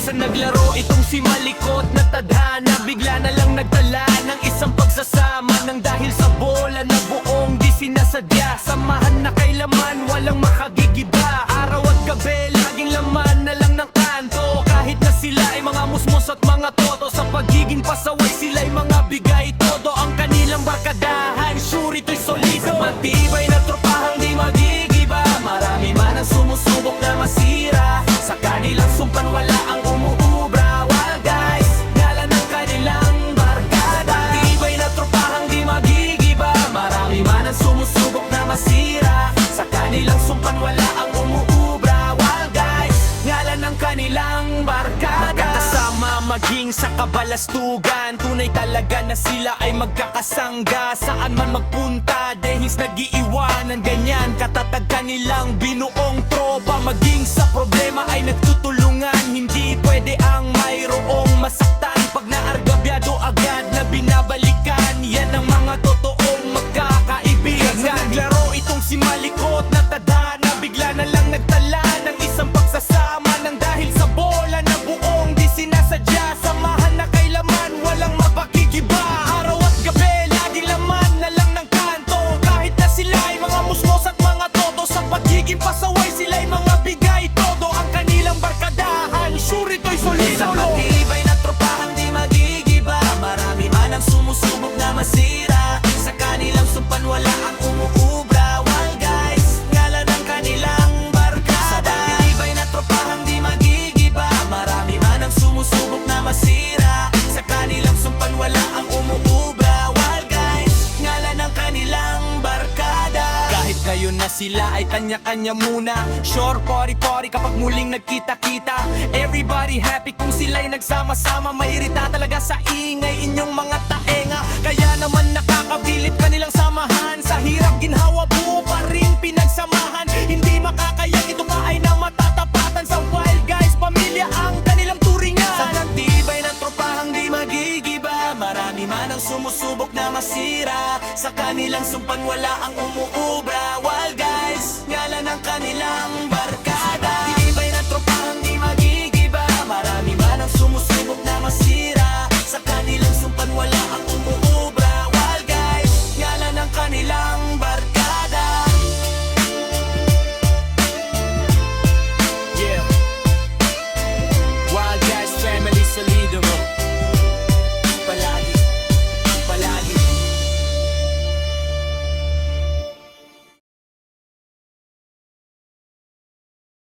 Minsan naglaro itong si malikot na tadhana, bigla na lang nagtala ng isang pagsasama nang dahil sa bola na buong di sinasadya. Samahan na kay laman, walang makagigiba. Araw at gabi, laging laman na lang ng kanto. Kahit na sila ay mga musmos at mga toto, sa pagiging pasaway sila ay mga bigay todo. Ang kanilang barkadahan, sure ito'y solido. Matibay na tropahang di magigiba. Marami man ang sumusubok na masira, sa kanilang sumpan wala ang umuubra. Wild guys, ngalan ng kanilang barkada. Matibay na tropahang di magigiba. Marami man ang sumusubok na masira, sa kanilang sumpan wala ang umuubra. Wild guys, ngalan ng kanilang barkada. Magkakasama maging sa kabalastugan, tunay talaga na sila ay magkakasangga. Saan man magpunta, dehis nag-iiwanan. Ganyan katatag kanilang binuong tropa. Maging sa problema ay nagtutulungan, hindi pwede ang mayroong masaktan. Pag naargabyado agad na binabalikan, yan ang mga totoong magkakaibigan. Naglaro itong si malikot na tadhana, bigla na lang nagtala ng isang pagsasama nang dahil sa bola na buong di sinasadya. Samahan na kay laman, walang mapakikiba. Araw at gabi, laging laman na lang ng kanto. Kahit na sila ay mga musmos at mga todo, sa pagiging pasaway sila ay mga bigay todo. Ang kanilang barkadahan, sure ito'y solido. Sa matibay na tropahan di magigiba. Marami man ang sumusubok na masira, sa kanilang sumpan wala ang umuubra. Wild guys, ngalan ng kanilang barkada. Sa matibay na tropahan di magigiba. Marami man ang sumusubok na masira, sa kanilang sumpan wala ang umuubra. Wild guys, ngalan ng kanilang barkada. Kahit ngayon na sila ay kanya-kanya muna, sure pori-pori kapag muling nagkita-kita. Everybody happy kung sila'y nagsama-sama. Mairita talaga sa ingay inyong mga taenga, kaya naman nakakabilit kanilang samahan. Sa hirap ginhawa buo pa rin pinagsamahan, hindi makakaya ito pa ay na matatapatan. Sa wild guys, pamilya ang kanilang turingan. Sa nagtibay ng tropahang di magigiba. Marami man ang sumusubok na masira, sa kanilang sumpan wala ang umuubra. Wild guys, ngalan ng kanilang